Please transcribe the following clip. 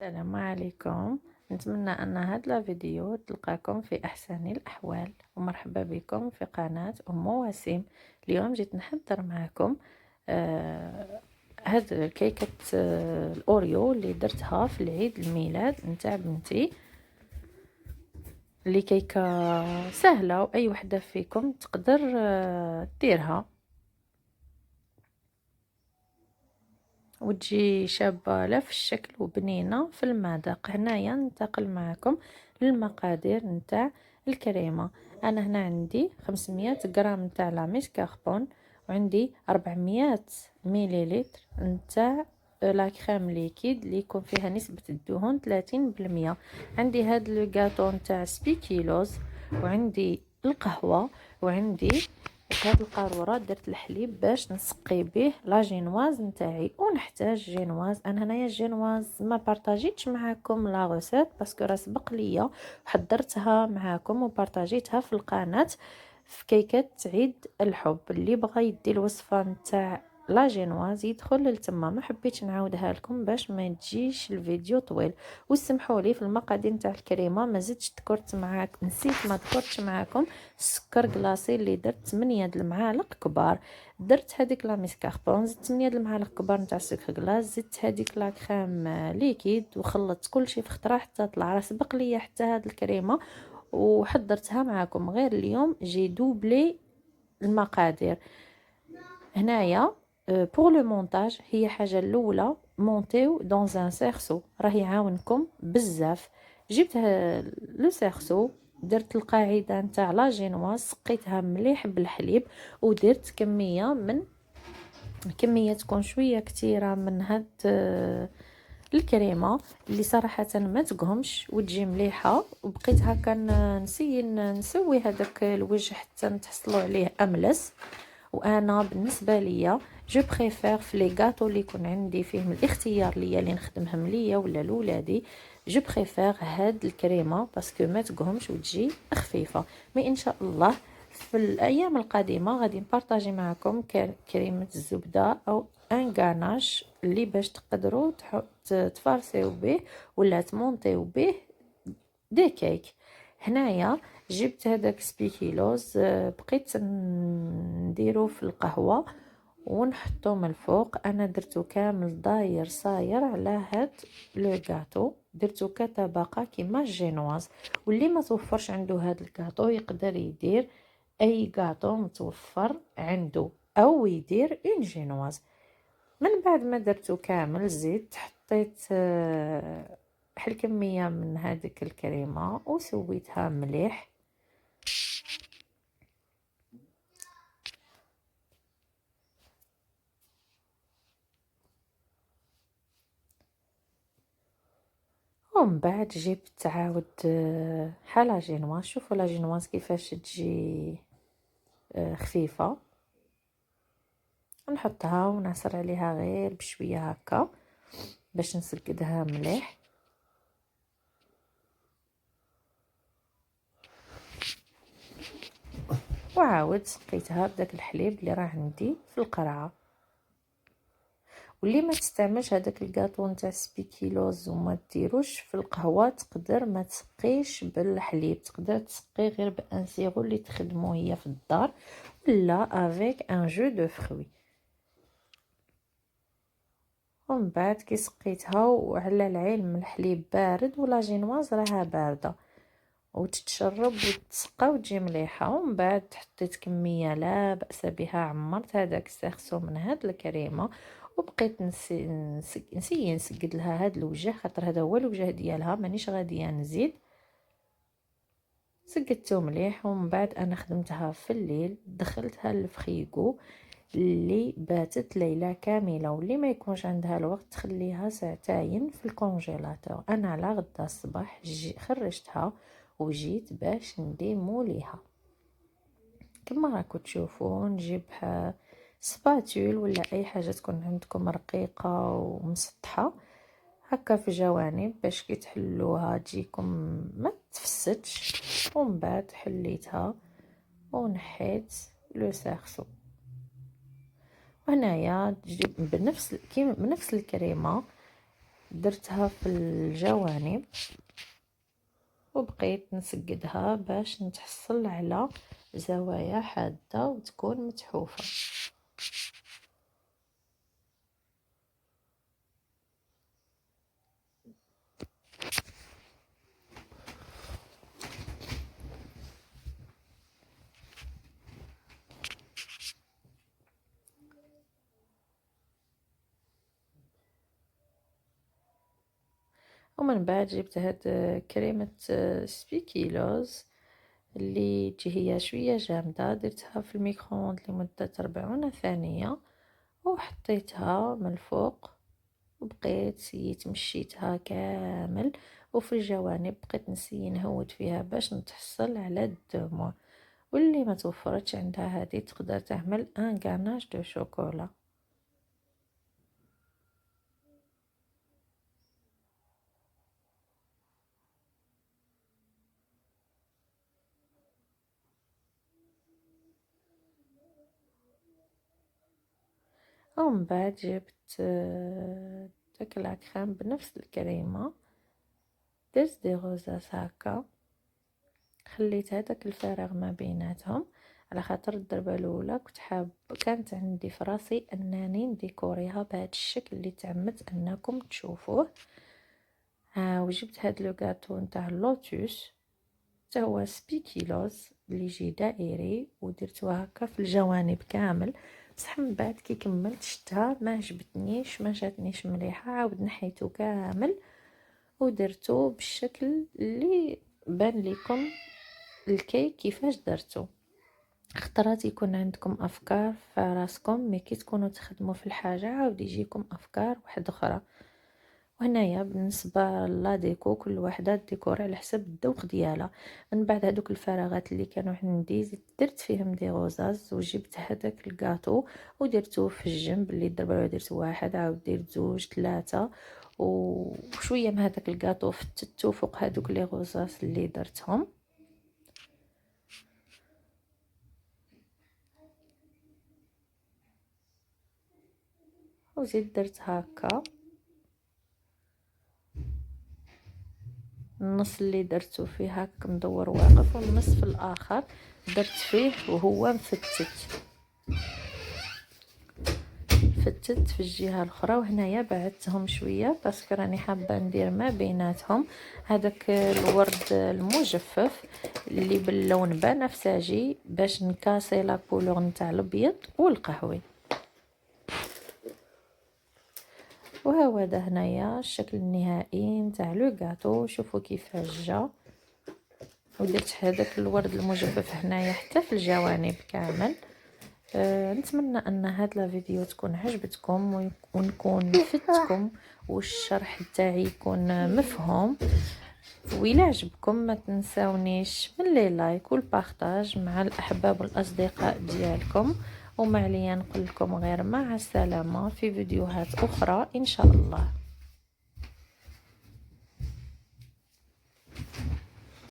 السلام عليكم. نتمنى ان هذا الفيديو تلقاكم في احسن الاحوال، ومرحبا بكم في قناة ام وسيم. اليوم جيت نحضر معكم هاد كيكة الاوريو اللي درتها في العيد الميلاد نتاع بنتي، اللي كيكة سهلة واي وحدة فيكم تقدر ديرها وتجي شابة لا في الشكل وبنينة في المذاق. هنايا ننتقل معكم للمقادير نتاع الكريمة. انا هنا عندي 500 غرام نتاع لا ميسكاربون، وعندي 400 مليلتر نتاع لا كريم ليكيد اللي يكون فيها نسبة الدهون 30%. عندي هاد الكاطو نتاع سبيكيلوز، وعندي القهوة، وعندي هاد القارورة درت الحليب باش نسقي به لا جينواز نتاعي. ونحتاج جينواز. انا هنايا الجينواز ما بارطاجيتش معاكم لا غوسيت باسكو راه سبق ليا وحضرتها معاكم وبارطاجيتها في القناه في كيكه عيد الحب. اللي بغى يدي الوصفه نتاع لا جينواز يدخل لتما، ما حبيتش نعاودها لكم باش ما تجيش الفيديو طويل. وسمحوا لي في المقادير نتاع الكريمه ما زدتش ذكرت معاك، نسيت ما ذكرتش معاكم السكر كلاصي اللي درت 8 د المعالق كبار. درت هذيك لا ميسكاربون، زدت 8 د المعالق كبار نتاع السكر كلاص، زدت هذيك لا كريم ليكيد وخلطت كلشي في خطره حتى طلع. راه سبق ليا حتى هاد الكريمه وحضرتها معكم، غير اليوم جي دوبلي المقادير. هنايا بور لو مونتاج هي حاجه الاولى مونتيو دون ان سيرسو، راه يعاونكم بزاف. جبت لو سيرسو، درت القاعده نتاع لا جينواز، سقيتها مليح بالحليب، ودرت كميه تكون شويه كتيره من هاد الكريمه اللي صراحه ما تقهمش وتجي مليحه. وبقيت هكا نسوي هذاك الوجه حتى نتحصلوا عليه املس. وانا بالنسبه ليا جو بريفير في لي غاتو اللي يكون عندي فيهم الاختيار ليا اللي نخدمهم ليا ولا لولادي، جو بريفير هاد الكريمه باسكو ما تقهمش وتجي خفيفه. مي ان شاء الله في الايام القادمه غادي نبارطاجي معكم كريمه الزبده او ان غاناش اللي باش تقدروا تفارسيو به ولا تمونطيو به دي كيك. هنايا جبت هذاك سبيكيلوز، بقيت نديرو في القهوه ونحطو من الفوق. انا درتو كامل داير صاير على هاد لو غاتو، درتو كطبقه كيما الجينواز. واللي ما توفرش عنده هاد الكاطو يقدر يدير اي غاتو متوفر عنده او يدير اون جينواز. من بعد ما درتو كامل زيت، حطيت الكمية من هذيك الكريمة وسويتها مليح. ومن بعد جبت عاود بحال لاجينواز. شوفوا لاجينواز كيفاش تجي خفيفة. نحطها ونعصر عليها غير بشوية هكا باش نسقدها مليح. وعاود سقيتها بداك الحليب اللي راه عندي في القرعه. واللي ما تستعملش هذاك الكاطو نتاع سبيكيلوز وما ديروش في القهوه، تقدر ما تسقيش بالحليب، تقدر تسقي غير بان سيرو اللي تخدمو هي في الدار ولا افيك ان جو دو فروي. ومن بعد كي سقيتها وعلى العلم الحليب بارد ولا جينواز راها بارده وتتشرب وتسقى وتجي مليحه. ومن بعد حطيت كميه لا باس بها، عمرت هذاك السيرسو من هاد الكريمه وبقيت نسي نسقد لها هاد الوجه، خاطر هذا هو الوجه ديالها مانيش غاديه نزيد. سقدته مليح. ومن بعد انا خدمتها في الليل، دخلتها للفريغو اللي باتت ليله كامله. واللي ما يكونش عندها الوقت تخليها ساعتين في الكونجيلاتور. انا على غدا الصباح خرجتها وجيت باش نديمو ليها. كما راكم تشوفون نجيب سباتول ولا اي حاجه تكون عندكم رقيقه ومسطحه هكا في جوانب باش كي تحلوها تجيكم ما تفسدش. ومن بعد حليتها ونحيت لو سيرسو. هنايا تجيب بنفس الكريمه درتها في الجوانب وبقيت نسقدها باش نتحصل على زوايا حادة وتكون متحوفة. ومن بعد جبت هاد كريمة سبيكيلوز اللي تجي هي شويه جامده، درتها في الميكرووند لمده 40 ثانيه وحطيتها من الفوق وبقيت سيت مشيتها كامل. وفي الجوانب بقيت نسي نهود فيها باش نتحصل على الدموع. واللي ما توفرتش عندها هذه تقدر تعمل ان غاناج دو شوكولا. ومن بعد جبت داك لاكريم بنفس الكريمه، درت دي غوزاس هكا، خليت هذاك الفراغ ما بيناتهم على خاطر الضربه الاولى كانت عندي في راسي انني نديكوريها بهذا الشكل اللي تعمدت انكم تشوفوه. وجبت هاد لو غاتو نتاع اللوتوس حتى هو سبيكيلوز اللي يجي دائري، ودرتو هكا في الجوانب كامل. بصح من بعد كي كملت شتها ما عجبتنيش، ما جاتنيش مليحه، عاود نحيته كامل ودرتو بالشكل اللي بان لكم الكيك كيفاش درتو. خطرات يكون عندكم افكار في راسكم مي كي تكونوا تخدموا في الحاجه عاود يجيكم افكار واحده اخرى. وهنايا بالنسبه لا ديكو كل وحده ديكور على حسب الذوق ديالها. من بعد هذوك الفراغات اللي كانوا عندي درت فيهم دي غوزاز وجبت هذاك الكاطو ودرتوه في الجنب اللي ضربه، درت واحد عاود درت زوج ثلاثه وشويه من هذاك الكاطو فتتو فوق هذوك لي غوزاز اللي درتهم. وزيد درت هكا النص اللي درته فيه هكا مدور واقف، والنصف الاخر درت فيه وهو فتت في الجهه الاخرى. وهنايا بعدتهم شويه باسكو راني حابه ندير ما بيناتهم هذاك الورد المجفف اللي باللون بنفسجي باش نكاسي لا كولور نتاع الابيض والقهوي. وهو ده هنايا الشكل النهائي نتاع لو غاتو. شوفوا كيفاش جا، ودرت هذاك الورد المجفف هنايا حتى في الجوانب كامل. نتمنى ان هاد لا فيديو تكون عجبتكم ونكون فدتكم والشرح تاعي يكون مفهوم. وإلا عجبكم ما تنساونيش من لي لايك والبارطاج مع الاحباب والاصدقاء ديالكم. وما عليا نقول لكم غير مع السلامه في فيديوهات اخرى ان شاء الله.